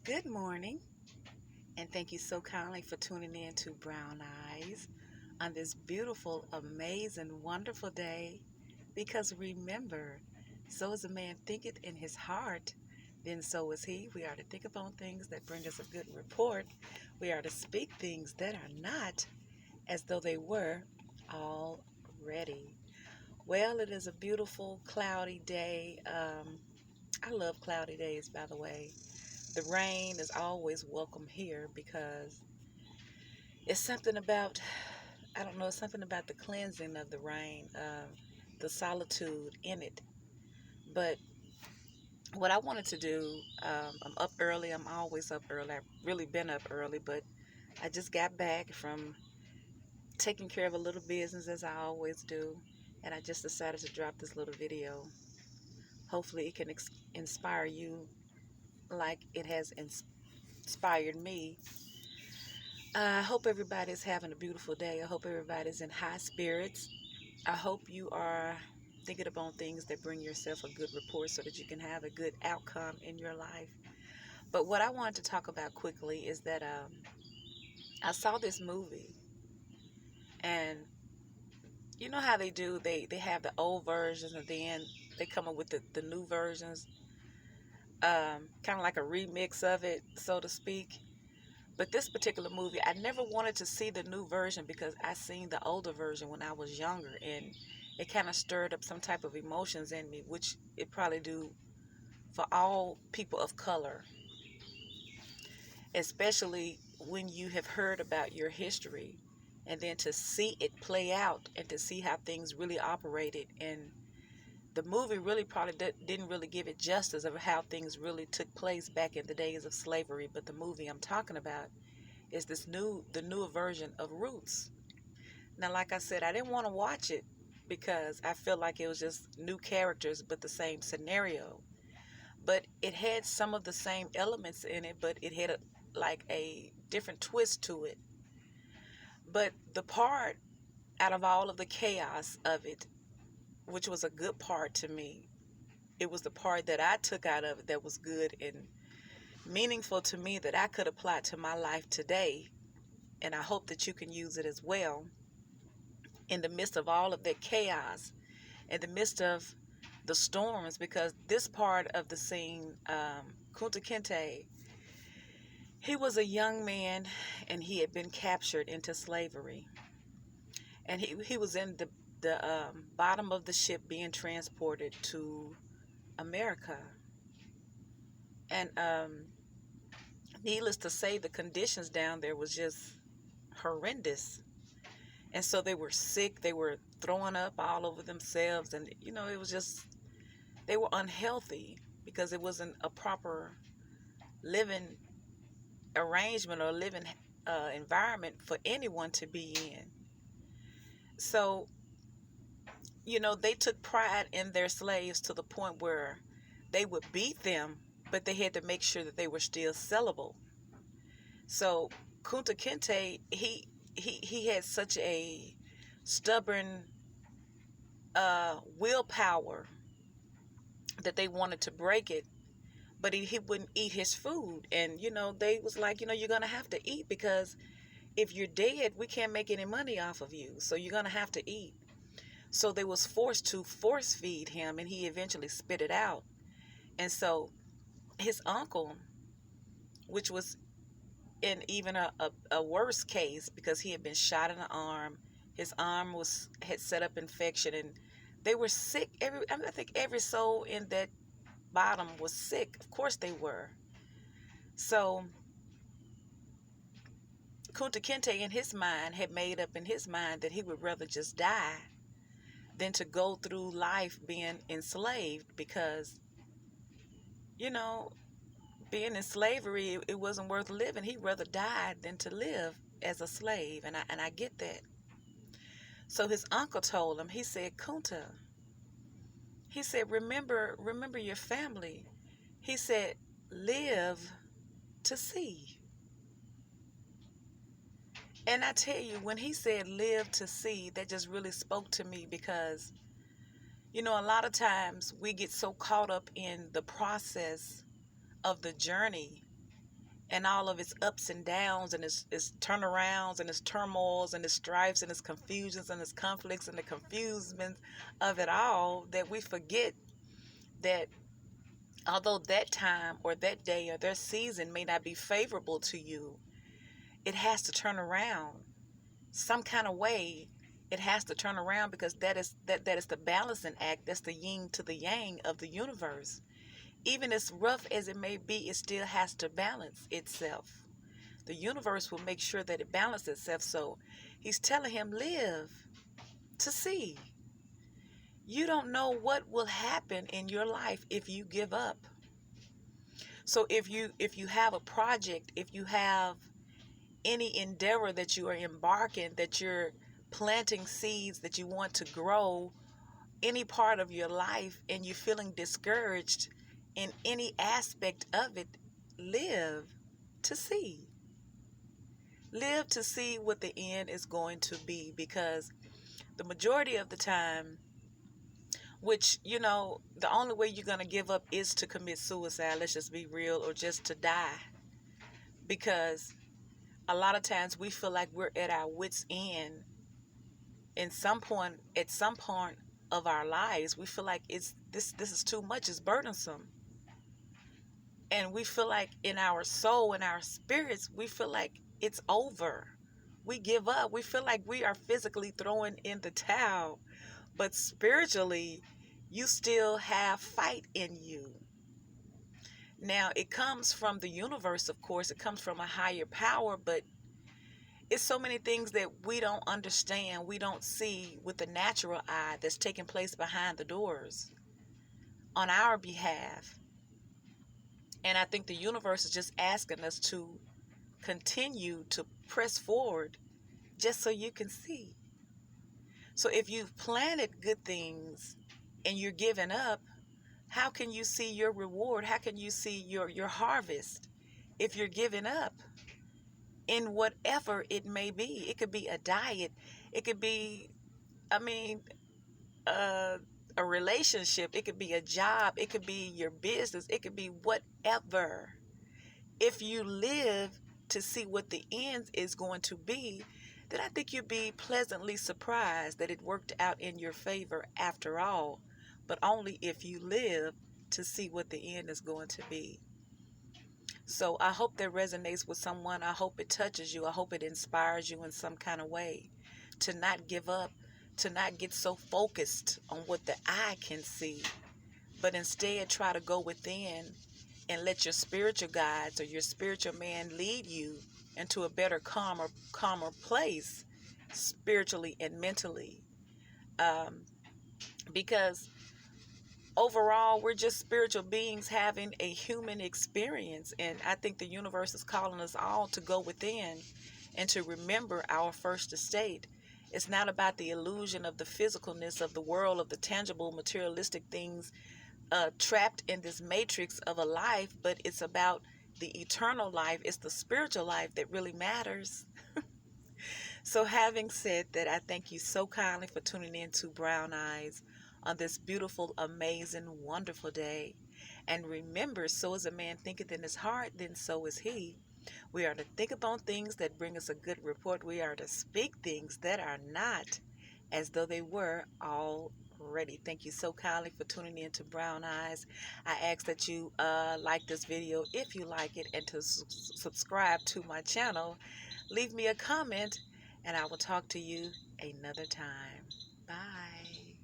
Good morning, and thank you so kindly for tuning in to Brown Eyes on this beautiful, amazing, wonderful day. Because remember, so as a man thinketh in his heart, then so is he. We are to think upon things that bring us a good report. We are to speak things that are not as though they were already. Well, it is a beautiful, cloudy day. I love cloudy days, by the way. The rain is always welcome here because it's something about, I don't know, it's something about the cleansing of the rain, the solitude in it. But what I wanted to do, I'm up early. I'm always up early. I've really been up early, but I just got back from taking care of a little business as I always do. And I just decided to drop this little video. Hopefully, it can inspire you like it has inspired me. I hope everybody's having a beautiful day. I hope everybody's in high spirits. I hope you are thinking about things that bring yourself a good report so that you can have a good outcome in your life. But what I wanted to talk about quickly is that I saw this movie, and you know how they do, they have the old versions and then they come up with the new versions, kind of like a remix of it, so to speak. But this particular movie, I never wanted to see the new version because I seen the older version when I was younger, and it kind of stirred up some type of emotions in me, which it probably do for all people of color, especially when you have heard about your history, and then to see it play out and to see how things really operated. And the movie really probably didn't really give it justice of how things really took place back in the days of slavery. But the movie I'm talking about is the newer version of Roots. Now, like I said, I didn't want to watch it because I felt like it was just new characters but the same scenario. But it had some of the same elements in it, but it had like a different twist to it. But the part out of all of the chaos of it, which was a good part to me, it was the part that I took out of it that was good and meaningful to me that I could apply to my life today. And I hope that you can use it as well in the midst of all of that chaos, in the midst of the storms, because this part of the scene, Kunta Kinte, he was a young man and he had been captured into slavery. And he was in the bottom of the ship being transported to America. And needless to say, the conditions down there was just horrendous. And so they were sick, they were throwing up all over themselves. And, it was just, they were unhealthy because it wasn't a proper living arrangement or living environment for anyone to be in. So, they took pride in their slaves to the point where they would beat them, but they had to make sure that they were still sellable. So Kunta Kinte, he had such a stubborn willpower that they wanted to break it, but he wouldn't eat his food. And, they was like, you're going to have to eat because if you're dead, we can't make any money off of you. So you're going to have to eat. So they was forced to force feed him, and he eventually spit it out. And so his uncle, which was in even a worse case because he had been shot in the arm, his arm had set up infection, and they were sick. I think every soul in that bottom was sick. Of course they were. So Kunta Kinte in his mind had made up in his mind that he would rather just die than to go through life being enslaved because, you know, being in slavery, it wasn't worth living. He'd rather die than to live as a slave. And I get that. So his uncle told him, he said, Kunta, he said, remember your family. He said, live to see. And I tell you, when he said live to see, that just really spoke to me because, a lot of times we get so caught up in the process of the journey and all of its ups and downs and its turnarounds and its turmoils and its strifes and its confusions and its conflicts and the confusement of it all, that we forget that although that time or that day or that season may not be favorable to you, it has to turn around some kind of way. It has to turn around, because that is the balancing act. That's the yin to the yang of the universe. Even as rough as it may be, it still has to balance itself. The universe will make sure that it balances itself. So he's telling him, live to see. You don't know what will happen in your life if you give up. So if you have a project, if you have any endeavor that you are embarking, that you're planting seeds that you want to grow, any part of your life, and you're feeling discouraged in any aspect of it, live to see. Live to see what the end is going to be, because the majority of the time, which, the only way you're going to give up is to commit suicide, let's just be real, or just to die. Because a lot of times we feel like we're at our wits' end at some point of our lives. We feel like this is too much, it's burdensome. And we feel like in our soul, in our spirits, we feel like it's over. We give up. We feel like we are physically throwing in the towel, but spiritually, you still have fight in you. Now, it comes from the universe, of course. It comes from a higher power, but it's so many things that we don't understand, we don't see with the natural eye, that's taking place behind the doors on our behalf. And I think the universe is just asking us to continue to press forward, just so you can see. So if you've planted good things and you're giving up, how can you see your reward? How can you see your harvest if you're giving up in whatever it may be? It could be a diet. It could be, I mean, uh, a relationship. It could be a job. It could be your business. It could be whatever. If you live to see what the end is going to be, then I think you'd be pleasantly surprised that it worked out in your favor after all, but only if you live to see what the end is going to be. So I hope that resonates with someone. I hope it touches you. I hope it inspires you in some kind of way to not give up, to not get so focused on what the eye can see, but instead try to go within and let your spiritual guides or your spiritual man lead you into a better, calmer place, spiritually and mentally. Um, because overall, we're just spiritual beings having a human experience. And I think the universe is calling us all to go within and to remember our first estate. It's not about the illusion of the physicalness of the world, of the tangible, materialistic things trapped in this matrix of a life, but it's about the eternal life. It's the spiritual life that really matters. So having said that, I thank you so kindly for tuning in to Brown Eyes on this beautiful, amazing, wonderful day. And remember, so as a man thinketh in his heart, then so is he. We are to think upon things that bring us a good report. We are to speak things that are not as though they were already. Thank you so kindly for tuning in to Brown Eyes. I ask that you like this video if you like it, and to subscribe to my channel. Leave me a comment, and I will talk to you another time. Bye.